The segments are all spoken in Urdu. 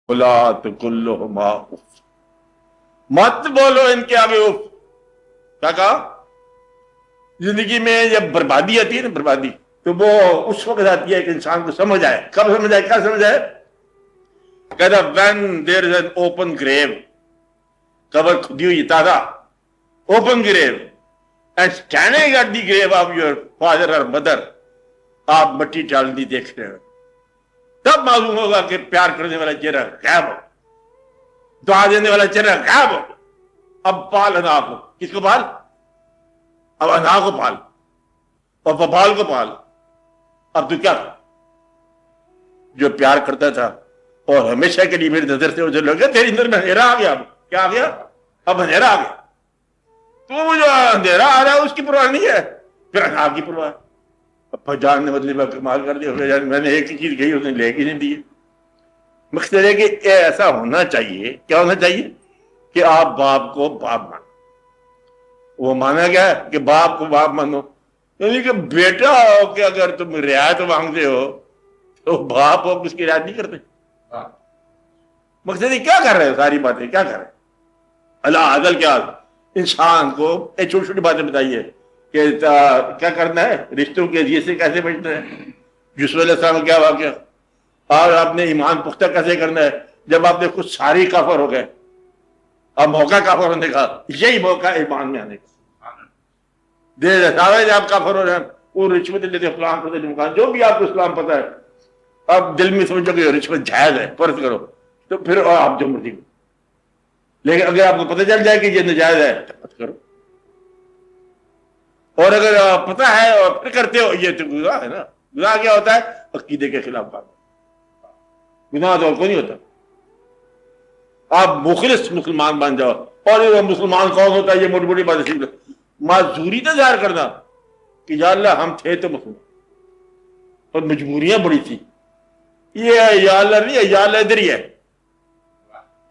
بلا تقلہما اف، مت بولو ان کے آگے اف. کیا کہا؟ زندگی میں جب بربادی آتی ہے نا، بربادی، تو وہ اس وقت آتی ہے کہ انسان کو سمجھ آئے. کب سمجھ آئے؟ کیا سمجھ آئے؟ کہتا when there is an open grave، قبر کھدی ہوئی تازہ، open grave and standing at the grave of your father or mother، آپ مٹی ڈالنی دیکھ رہے ہو، تب معلوم ہوگا کہ پیار کرنے والا چہرہ غائب ہو، دعا دینے والا چہرہ غائب ہو. اب پال انا کو، کس کو پال؟ اب انا کو پال اور وبال کو پال. اب تو کیا جو پیار کرتا تھا اور ہمیشہ کے لیے میری نظر سے اوجھل ہو گیا، تیری اندر میں اندھیرا آ گیا. اب کیا آ گیا؟ اب اندھیرا آ گیا. تو جو اندھیرا آ رہا ہے اس کی پرواہ نہیں ہے، پھر انا کی پرواہ. ابا جان نے بدلے میں کمال کر دیا، میں نے ایک ہی چیز کہی، اس نے لے کے نہیں دی. مقصد ہے کہ ایسا ہونا چاہیے. کیا ہونا چاہیے؟ کہ آپ باپ کو باپ مانو. وہ مانا گیا کہ باپ کو باپ مانو، یعنی کہ بیٹا ہو کہ اگر تم رعایت مانگتے ہو تو باپ ہو اس کی رعایت نہیں کرتے. مقصد ہے کیا کر رہے ہو؟ ساری باتیں کیا کر رہے ہیں؟ اللہ عدل کیا انسان کو ایک چھوٹی چھوٹی باتیں بتائیے کہ کیا کرنا ہے، رشتوں کے ذریعے سے کیسے بچنا ہے. یوسف علیہ السلام کا کیا واقعہ، اور آپ نے ایمان پختہ کیسے کرنا ہے جب آپ نے خود ساری کافر ہو گئے. اب موقع کافر ہونے کا، یہی موقع ایمان میں آنے کا. دیر آپ کافر ہو رہے ہیں، وہ رشوت لیتے فلاں کرتے، جو بھی آپ کو اسلام پتہ ہے، اب دل میں سمجھو کہ رشوت جائز ہے، فرض کرو، تو پھر آپ جو مرضی کرو. لیکن اگر آپ کو پتہ چل جائے کہ یہ ناجائز ہے تو مت کرو. اور اگر پتہ ہے اور پھر کرتے ہو، یہ تو گناہ ہے نا. گناہ کیا ہوتا ہے؟ عقیدے کے خلاف بات. گناہ تو کوئی نہیں ہوتا. آپ مخلص مسلمان بن جاؤ. اور مسلمان کون ہوتا ہے؟ یہ موٹی موٹی بات سیکھ لو. معذوری نہ ظاہر کرنا کہ یا اللہ ہم تھے تو مسلمان اور مجبوریاں بڑی تھی. یہ یا اللہ نہیں ہے، یا اللہ ادھر ہی ہے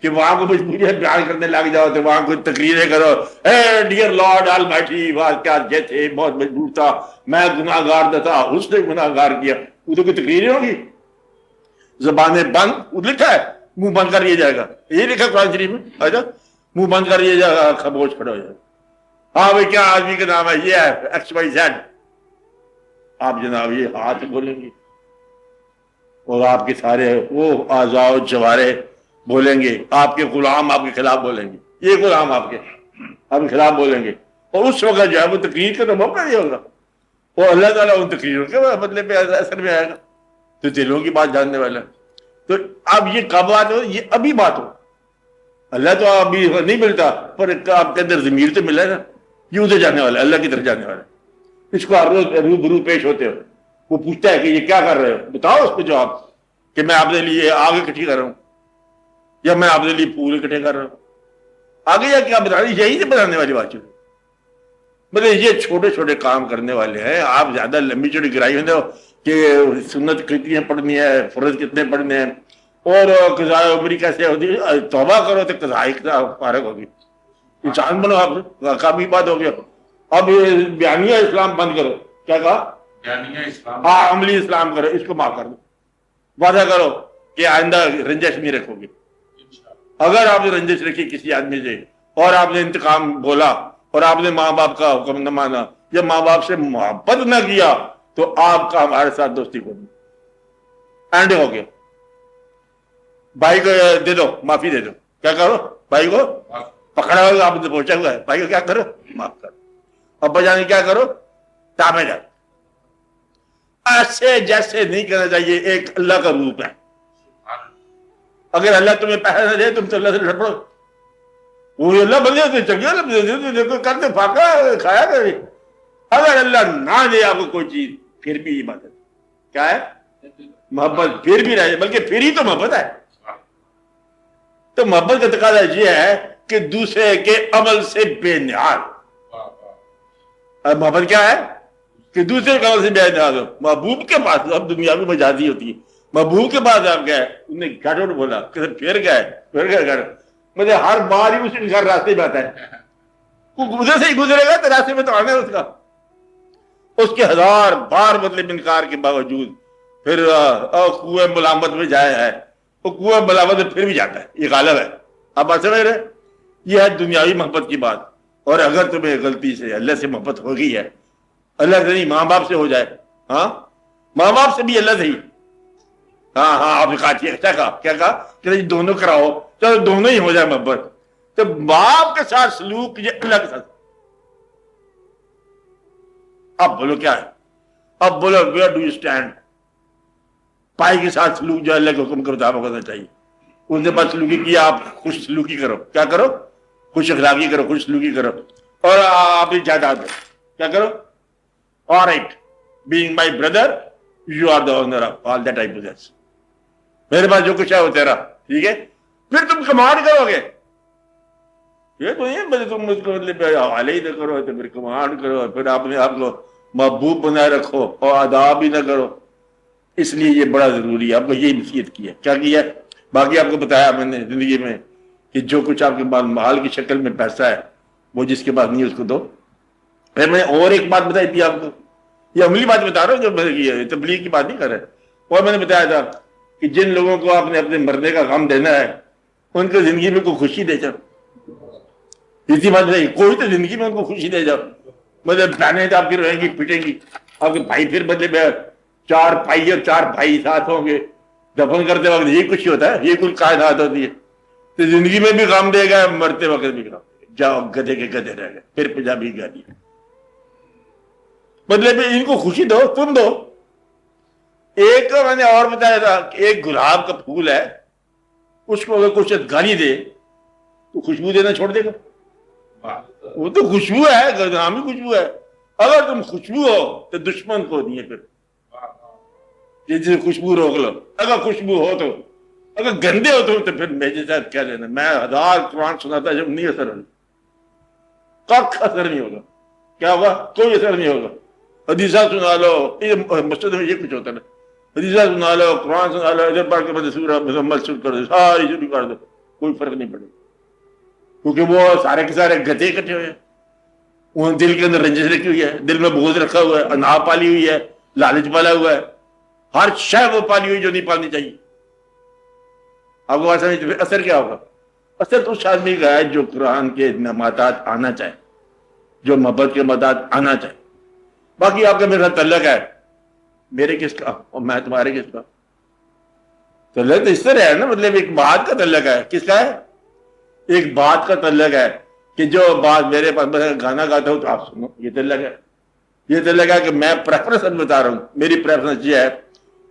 کہ وہاں کو مجبوریاں بیان کرنے لگ جاؤ تو وہاں کوئی تقریریں کرو، اے ڈیئر لارڈ آلمائٹی، واہ کیا تھے، بہت مجبور تھا، میں گناہ گار نہ تھا، اس نے گناہ گار کیا. وہ تو کوئی تقریریں ہوگی؟ زبانیں بند، وہ لکھا ہے منہ بند کر لیا جائے گا. یہ لکھا قرآن شریف میں، اچھا منہ بند کر لیا جائے گا، خاموش کھڑا ہو جائے گا. ہاں بھائی کیا آدمی کا نام ہے؟ یہ ہے ایکس وائی زیڈ. آپ جناب یہ ہاتھ بولیں گے اور آپ کے سارے وہ اعضاء و جوارے بولیں گے. آپ کے غلام آپ کے خلاف بولیں گے، یہ غلام آپ کے خلاف بولیں گے. اور اس وقت جو ہے وہ تقریر کا تو موقع نہیں ہوگا، اور اللہ تعالیٰ ان تقریروں کے بدلے پہ اثر میں آئے گا. تو دلوں کی بات جاننے والا ہے. تو اب یہ کب بات ہو؟ یہ ابھی بات ہو. اللہ تو ابھی نہیں ملتا، پر آپ کے اندر ضمیر تو ملا ہے نا. یہ ادھر جانے والا ہے، اللہ کی طرف جانے والا ہے. اس کو ہر روز روبرو پیش ہوتے ہو، وہ پوچھتا ہے کہ یہ کیا کر رہے ہو، بتاؤ اس کو جواب کہ میں آپ کے لیے آگ اکٹھی کر رہا ہوں یا میں آپ کے لیے پھول اکٹھے کر رہا ہوں. آگے یا کیا بتا رہی، یہی تو بتانے والی بات چیت. مطلب یہ چھوٹے چھوٹے کام کرنے والے ہیں. آپ زیادہ لمبی چوڑی گرائی ہوتے ہو کہ سنت کتنی پڑھنی ہے، فرض کتنے پڑھنے ہیں، اور قضاء عمری کیسے ہوتی ہے. توبہ کرو تو قضاء فارغ ہوگی. انسان بنو آپ، کافی بات ہو گیا. اب بیانیہ اسلام بند کرو. کیا کہا؟ بیانیہ اسلام، ہاں عملی اسلام کرو. اس کو معاف کر دو. وعدہ کرو کہ آئندہ رنجش نہیں رکھو گے. اگر آپ نے رنجش رکھی کسی آدمی سے اور آپ نے انتقام بولا اور آپ نے ماں باپ کا حکم نہ مانا یا ماں باپ سے محبت نہ کیا تو آپ کا ہمارے ساتھ دوستی کو نہیں، اینڈ ہو گیا. بھائی کو دے دو، معافی دے دو. کیا کرو؟ بھائی کو پکڑا ہوا، آپ نے پہنچا ہوا ہے، بھائی کو کیا کرو؟ معاف کرو. ابا جانے کیا کرو؟ تابع جاؤ. ایسے جیسے نہیں کرنا چاہیے. ایک اللہ کا روپ ہے. اگر اللہ تمہیں پیسہ نہ دے تم تو اللہ سے لڑ پڑو. وہ اللہ بن جاتے چنگے کرتے پھاکا کھایا کرے. اگر اللہ نہ دے آپ کو کوئی چیز پھر بھی عبادت کیا ہے؟ محبت پھر بھی رہے، بلکہ پھر ہی تو محبت ہے. تو محبت کا تقاضا یہ ہے کہ دوسرے کے عمل سے بے نیاز. محبت کیا ہے؟ کہ دوسرے کے عمل سے بے نیاز ہو. محبوب کے پاس اب دنیاوی مجازی ہوتی ہے. محبوب کے پاس آپ گئے، انہوں نے گھر بولا کہ پھر گئے گھر. مجھے ہر بار ہی اسی گھر راستے میں آتا ہے. وہ ادھر سے ہی گزرے گا تو راستے میں تو آنا ہے اس کا. اس کے ہزار بار مطلب انکار کے باوجود پھر کنویں ملامت میں جایا ہے وہ کنواں بلاوت میں پھر بھی جاتا ہے، یہ غالب ہے. آپ بات سمجھ رہے؟ یہ ہے دنیاوی محبت کی بات. اور اگر تمہیں غلطی سے اللہ سے محبت ہو گئی ہے، اللہ سے نہیں ماں باپ سے ہو جائے، ہاں ماں باپ سے بھی اللہ سے ہی، ہاں آپ نے کہا کیا کہا کہ دونوں کراؤ، چلو دونوں ہی ہو جائے محبت. تو باپ کے ساتھ سلوک یہ اللہ کے ساتھ. اب بولو کیا ہے؟ اب بولو ویئر ڈو یو اسٹینڈ؟ پائی کے ساتھ سلوک جو اللہ کے حکم کے مطابق ہونا چاہیے. اس نے بات سلوکی کیا، آپ خوش سلوکی کرو. کیا کرو؟ خوش اخلاقی کرو، خوش سلوکی کرو. اور آپ کی جائیداد ہے کیا کرو؟ All right, being my brother you are the owner of all that I possess. میرے پاس جو کچھ ہے وہ تیرا، ٹھیک ہے؟ پھر تم کمانڈ کرو گے. یہ تو نہیں تم مجھ کو حوالے ہی نہ کرو تو پھر کمانڈ کرو، پھر آپ نے آپ کو محبوب بنائے رکھو اور آداب ہی نہ کرو. اس لیے یہ بڑا ضروری ہے. آپ کو یہی نصیحت کی ہے. کیا کیا ہے؟ باقی آپ کو بتایا میں نے زندگی میں کہ جو کچھ آپ کے پاس مال کی شکل میں پیسہ ہے وہ جس کے پاس نہیں اس کو دو. پھر میں اور ایک بات بتائی تھی آپ کو، یہ عملی بات بتا رہا ہوں جو میں نے تبلیغ کی بات نہیں کر رہا. اور میں نے بتایا تھا کہ جن لوگوں کو آپ نے اپنے مرنے کا غم دینا ہے ان کو زندگی میں کوئی خوشی دے جاؤ. اسی بات نہیں، کوئی تو زندگی میں ان کو خوشی دے جاؤ. مطلب بہنیں آپ کی رہیں گی پٹیں گی، آپ کے بھائی پھر بدلے میں 4 بھائی اور 4 بھائی ساتھ ہوں گے. دفن کرتے وقت یہی کچھ ہوتا ہے، یہ کل کائنات ہوتی ہے. تو زندگی میں بھی غم دے گا، مرتے وقت بھی غم دے گا. جاؤ گدھے کے گدھے رہ گئے. پھر پنجابی گالی بدلے میں ان کو خوشی دو، تم دو. ایک میں نے اور بتایا تھا کہ ایک گلاب کا پھول ہے، اس کو اگر کچھ گالی دے تو خوشبو دینا چھوڑ دے گا. وہ تو خوشبو ہے، نام ہی خوشبو ہے. اگر تم خوشبو ہو تو دشمن کو نہیں ہے. پھر جیسے خوشبو روک لو. اگر خوشبو ہو تو، اگر گندے ہو تو پھر میرے ساتھ کیا لینا. میں 1000 قرآن سناتا جب نہیں اثر ہوگا، کخ اثر نہیں ہوگا. کیا ہوگا؟ کوئی اثر نہیں ہوگا. حدیثہ سنا لو، مسجد میں یہ کچھ ہوتا ہے، حدیثہ سنا لو، قرآن سنا لو، ادھر پڑھ کے سورہ محمد شروع کر دو، ساری شروع کر دو، کوئی فرق نہیں پڑے. کیونکہ وہ سارے کے سارے گدھے اکٹھے ہوئے ہیں. وہ دل کے اندر رنجش رکھی ہوئی ہے، دل میں بغض رکھا ہوا ہے، انا پالی ہوئی ہے، لالچ پالا ہوا ہے، ہر شے وہ پالی ہوئی جو نہیں پالنی چاہیے. آپ کو ایسا نہیں، اثر کیا ہوگا؟ اثر تو اس آدمی کا ہے جو قرآن کے نماطات آنا چاہے، جو محبت کے مداد آنا چاہے. باقی آپ کا میرا تعلق ہے، میرے کس کا اور میں تمہارے کس کا. تعلق تو اس طرح ہے نا، مطلب ایک بات کا تعلق ہے. کس کا ہے؟ ایک بات کا تعلق ہے کہ جو بات میرے پاس گانا گاتا ہوں تو آپ سنو، یہ تعلق ہے. یہ تعلق ہے کہ میں پریفرنس بتا رہا ہوں. میری پریفرنس یہ ہے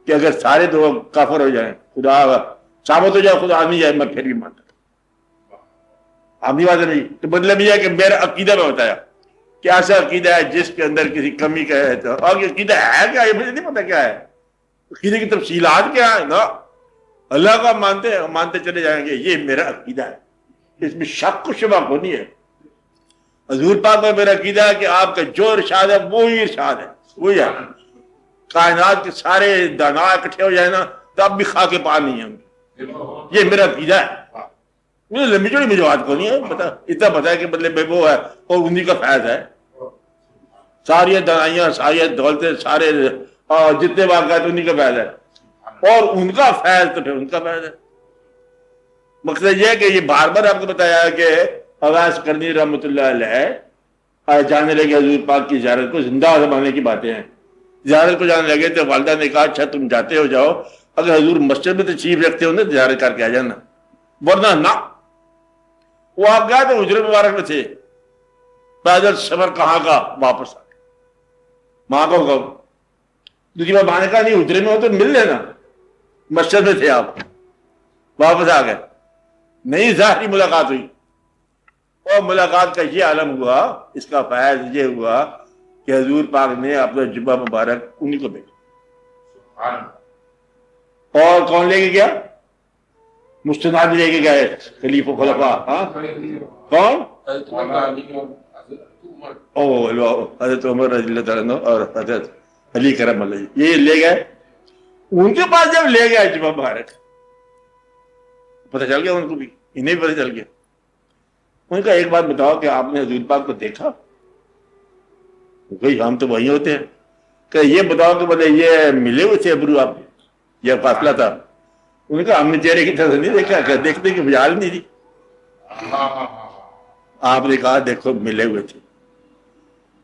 کہ اگر سارے دو کافر ہو جائیں، خدا ثابت ہو جائے خدا نہیں جائے، میں پھر بھی مانتا. آپ نہیں بات نہیں. تو مطلب یہ ہے کہ میرا عقیدہ میں بتایا کہ ایسا عقیدہ ہے جس کے اندر کسی کمی کا ہے. تو اور یہ عقیدہ ہے کیا، یہ مجھے نہیں پتا کیا ہے. عقیدے کی تفصیلات کیا ہے نا، اللہ کا مانتے چلے جائیں گے. یہ میرا عقیدہ ہے، اس میں شک و شبہ کو نہیں ہے. حضور پاک میں میرا عقیدہ ہے کہ آپ کا جو ارشاد ہے وہی ارشاد ہے، وہی ہے. کائنات کے سارے دانا اکٹھے ہو جائے نا تب بھی خاک پا نہیں ہے. یہ میرا عقیدہ ہے. مجھے لمبی چوڑی وجوہات کو نہیں ہے پتا، اتنا پتا ہے کہ مطلب وہ ہے اور انہی کا فیض ہے. ساری دانائیاں، ساری دولتیں، سارے جتنے واقعات انہی کا فیض ہے. اور ان کا فیض تو پھر ان کا فیض ہے. مقصد یہ ہے کہ یہ بار بار آپ کو بتایا ہے کہ اویس کرنی رحمۃ اللہ علیہ جانے لگے حضور پاک کی زیارت کو. زندہ زمانے کی باتیں ہیں. زیارت کو جانے لگے تو والدہ نے کہا اچھا تم جاتے ہو جاؤ، اگر حضور مسجد میں تشریف رکھتے ہو نا زیارت کر کے آ جانا، ورنہ نہ. وہ آپ گئے تو حجر مبارک میں تھے، پیدل سفر کہاں کا، واپس آ گئے. ماں کو کہو دوسری بار ماں نے کہا نہیں حجرے میں ہو تو مل لینا، مسجد میں تھے آپ، واپس آ گئے. نہیں ظاہری ملاقات ہوئی، اور ملاقات کا یہ عالم ہوا، اس کا فیض یہ ہوا کہ حضور پاک نے اپنا جبہ مبارک انہی کو بھیجا. اور کون لے کے گیا؟ مستند لے کے گئے خلیفہ خلفاء. کون؟ حضرت عمر رضی اللہ تعالیٰ عنہ اور حضرت علی کرم اللہ، یہ لے گئے. ان کے پاس جب لے گئے جبہ مبارک، پتہ چل گیا ان کو بھی، انہیں بھی پتہ چل گیا. ان کا ایک بات بتاؤ کہ آپ نے حضور پاک کو دیکھا؟ بھائی ہم تو وہیں ہوتے ہیں. کہ یہ بتاؤ کہ بولے یہ ملے ہوئے تھے ابرو آپ، یہ فاصلہ تھا؟ انہوں نے کہا ہم نے چہرے کی طرف نہیں دیکھا، کہ دیکھنے کی بجال نہیں تھی. آپ نے کہا دیکھو ملے ہوئے تھے.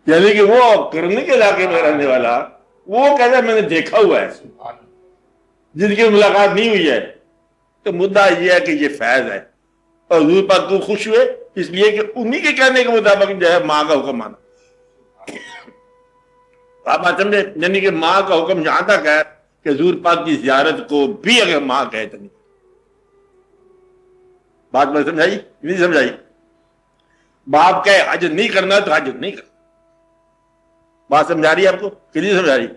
یعنی کہ وہ کرنے کے علاقے میں رہنے والا وہ کہتا ہے میں نے دیکھا ہوا ہے جن کی ملاقات نہیں ہوئی ہے. تو مدعا یہ ہے کہ یہ فیض ہے. اور حضور پاک کو خوش ہوئے اس لیے کہ انہی کے کہنے کے مطابق جو ہے ماں کا حکم مانا. آپ بات سمجھے؟ یعنی کہ ماں کا حکم یہاں تک ہے کہ حضور پاک کی زیارت کو بھی اگر ماں کہے تو نہیں. بات میں سمجھائی نہیں سمجھائی؟ باپ کہے حج نہیں کرنا تو حج نہیں کرنا. بات سمجھا رہی ہے آپ کو کہ نہیں سمجھا رہی؟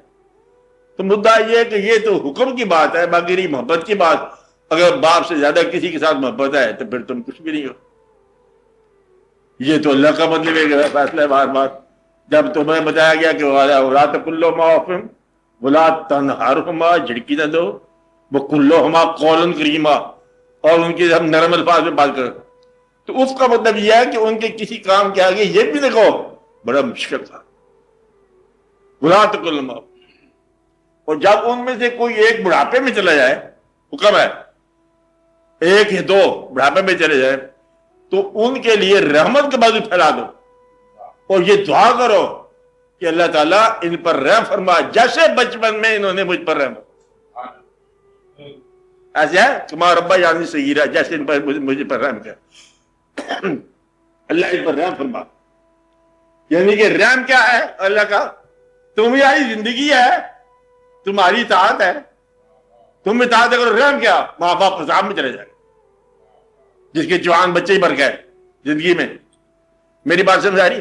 تو مدعا یہ ہے کہ یہ تو حکم کی بات ہے، باقی رہی محبت کی بات، اگر باپ سے زیادہ کسی کے ساتھ محبت ہے تو پھر تم کچھ بھی نہیں ہو. یہ تو اللہ کا مطلب ہے کہ فیصلہ ہے. بار بار جب تمہیں بتایا گیا کہ وَلَا تَقُلُّهُمَا أُفٍّ وَلَا تَنْهَرْهُمَا جھڑکی نہ دو، وَقُلْ قَوْلًا كَرِيمًا اور ان کے ہم نرم الفاظ میں بات کریں. تو اس کا مطلب یہ ہے کہ ان کے کسی کام کے آگے یہ بھی دیکھو بڑا مشکل تھا. وَلَا تَقُلُّهُمَا. اور جب ان میں سے کوئی ایک بڑھاپے میں چلا جائے، حکم ہے ایک یا دو بڑھاپے میں چلے جائے تو ان کے لیے رحمت کا بازو پھیلا دو اور یہ دعا کرو کہ اللہ تعالیٰ ان پر رحم فرما جیسے بچپن میں انہوں نے مجھ پر رحم. ایسے ہے کما ربا یعنی صغیرہ، جیسے ان پر مجھے پر رحم کیا اللہ ان پر رحم فرما. یعنی کہ رحم کیا ہے اللہ کا؟ تمہاری زندگی ہے، تمہاری اطاعت ہے، تم اطاعت اگر رحم کیا ماں باپ عذاب میں چلے جائے جس کے جوان بچے ہی مر گئے زندگی میں. میری بات سمجھ آ رہی؟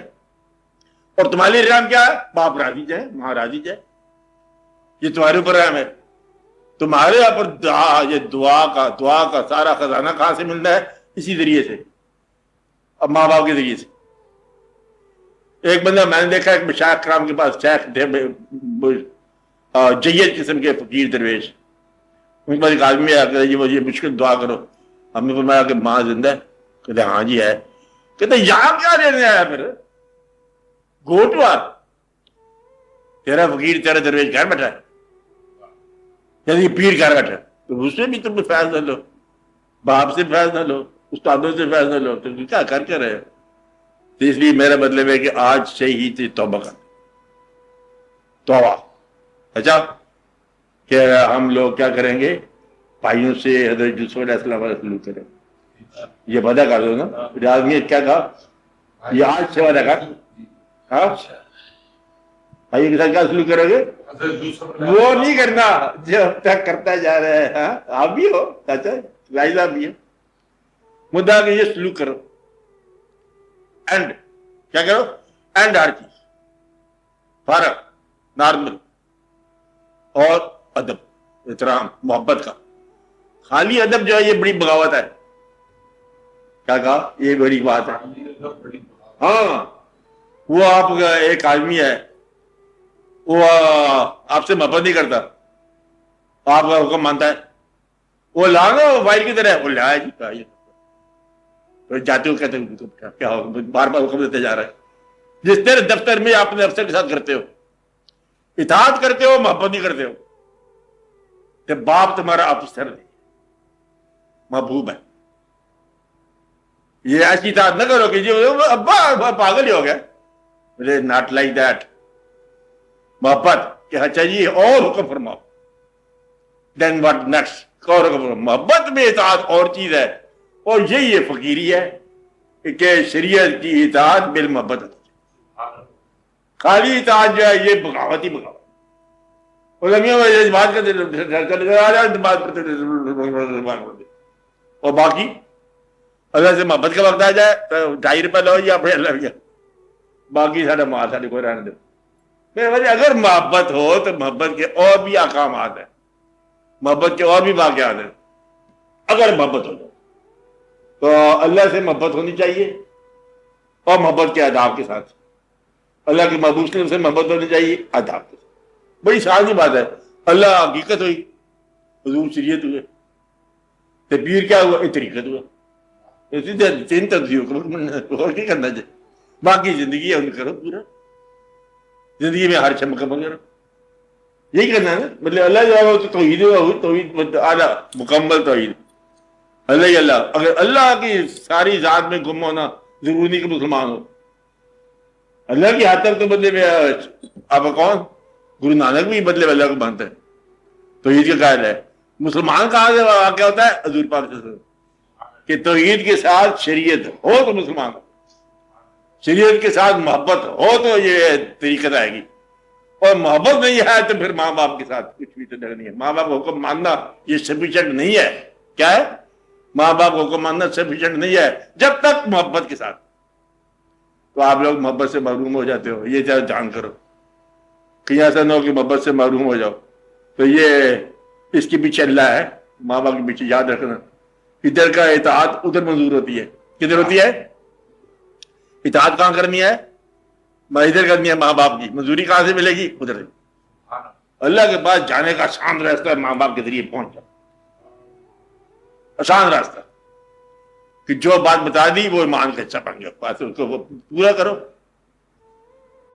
اور تمہارے لیے رحم کیا ہے؟ باپ راضی جائے، ماں راضی جائے. یہ تمہارے اوپر رحم ہے. تمہارے یہاں پر یہ دعا کا سارا خزانہ کہاں سے ملتا ہے؟ اسی ذریعے سے، اب ماں باپ کے ذریعے سے. ایک بندہ میں نے دیکھا ایک مشائخ کرام کے پاس شیخ تھے جید قسم کے فقیر درویش. ان کے پاس ایک آدمی آ کر یہ مشکل دعا کرو. ہم نے فرمایا کہ ماں زندہ ہے؟ کہتے ہاں جی ہے. کہتے یہاں کیا لینے آیا پھر؟ گوٹ وار تیرا فقیر تیرا درویش گھر بیٹھا ہے، یعنی پیر گھر بیٹھا ہے، تو اس سے بھی تم فیض نہ لو، باپ سے فیض نہ لو، استادوں سے فیض نہ لو، تو کیا کر کے رہے؟ تو اس لیے میرا مطلب ہے کہ آج سے ہی توبہ کر توبہ. اچھا کہ ہم لوگ کیا کریں گے؟ بھائیوں سے حضرت یوسف علیہ السلام والا سلوک کریں. یہ وعدہ کر دو نا. آدمی کیا کہا؟ یہ آج سے وعدہ کر. ہاں بھائی کے ساتھ کیا سلوک کرو گے؟ وہ نہیں کرنا جو اب تک کرتا جا رہا ہے. ہاں آپ بھی ہو چاچا، رائی صاحب بھی ہے. مدعا کہ یہ سلوک کرو. اینڈ کیا کرو؟ اینڈ ہر چیز فارغ نارمل اور ادب احترام محبت کا. خالی ادب جو ہے یہ بڑی بغاوت ہے. کیا کہا؟ یہ بڑی بات ہے. ہاں وہ آپ ایک آدمی ہے وہ آپ سے محبت نہیں کرتا، آپ کا حکم مانتا ہے، وہ لانا وہ فائل کی طرح وہ لایا جی تو جاتے ہو کہتے ہیں کیا ہو بار بار حکم دیتے جا رہا ہے. جس طرح دفتر میں آپ اپنے افسر کے ساتھ کرتے ہو اطاعت کرتے ہو محبت نہیں کرتے ہو. کہ باپ تمہارا افسر نہیں محبوب ہے. یہ ایسی اطاعت نہ کرو کہ جی ابا پاگل ہی ہو گیا. Not like that. محبت کہ اچھا جی اور حکم فرماؤ. دین واٹ نیکسٹ اور حکم فرماؤ. محبت میں اطاعت اور چیز ہے اور یہی فقیری ہے کہ شریعت کی اطاعت بالمحبت. خالی اطاعت جو ہے یہ بغاوت ہی بغاوت. اور باقی اگر سے محبت کا وقت آ جائے تو 2.5 روپے لو یا پھر اللہ کیا باقی سارا مال سارے کوئی رہنے دو. اگر محبت ہو تو محبت کے اور بھی احکامات ہیں، محبت کے اور بھی واقعات ہیں. اگر محبت ہو تو اللہ سے محبت ہونی چاہیے اور محبت کے آداب کے ساتھ. اللہ کے محبوب سے محبت ہونی چاہیے آداب کے ساتھ. بڑی سادی بات ہے. اللہ حقیقت ہوئی، حضور شریعت ہوئے، تبیر کیا ہوا؟ طریقت ہوا. تین تبدیل اور کیا کرنا چاہیے. باقی زندگی ہے ان کرو پورا. زندگی میں ہر چمک کرو. یہی کرنا ہے نا. مطلب اللہ جو ہے تو توحید ہوگا, توحید اعلیٰ مکمل توحید, اللہ ہی اللہ. اگر اللہ کی ساری ذات میں گم ہونا ضروری نہیں کہ مسلمان ہو. اللہ کی حد تک تو بدلے میں آپ کون, گرو نانک بھی بدلے میں اللہ کو مانتا ہے, توحید کا قائل ہے. مسلمان کہاں سے واقع ہوتا ہے؟ حضور پاک صلی اللہ علیہ وسلم کہ توحید کے ساتھ شریعت ہو تو مسلمان ہو, شریعت کے ساتھ محبت ہو تو یہ طریقت آئے گی, اور محبت نہیں ہے تو پھر ماں باپ کے ساتھ کچھ بھی تو نہیں ہے. ماں باپ کو حکم ماننا یہ سفیشینٹ نہیں ہے. کیا ہے؟ ماں باپ کو حکم ماننا سفیشینٹ نہیں ہے جب تک محبت کے ساتھ. تو آپ لوگ محبت سے محروم ہو جاتے ہو, یہ چاہے جان کرو کہیں ایسا نہ ہو کہ محبت سے محروم ہو جاؤ. تو یہ اس کے پیچھے اللہ ہے, ماں باپ کے پیچھے یاد رکھنا. ادھر کا اطاعت ادھر منظور ہوتی ہے. کدھر ہوتی ہے اطاعت؟ کہاں کرنی ہے؟ ادھر کرنی ہے. ماں باپ کی منظوری کہاں سے ملے گی؟ ادھر سے. اللہ کے پاس جانے کا آسان راستہ ہے ماں باپ کے ذریعے پہنچ جاؤ. آسان راستہ کہ جو بات بتا دی وہ مان کے اچھا بن جاؤ, بات اس کو پورا کرو.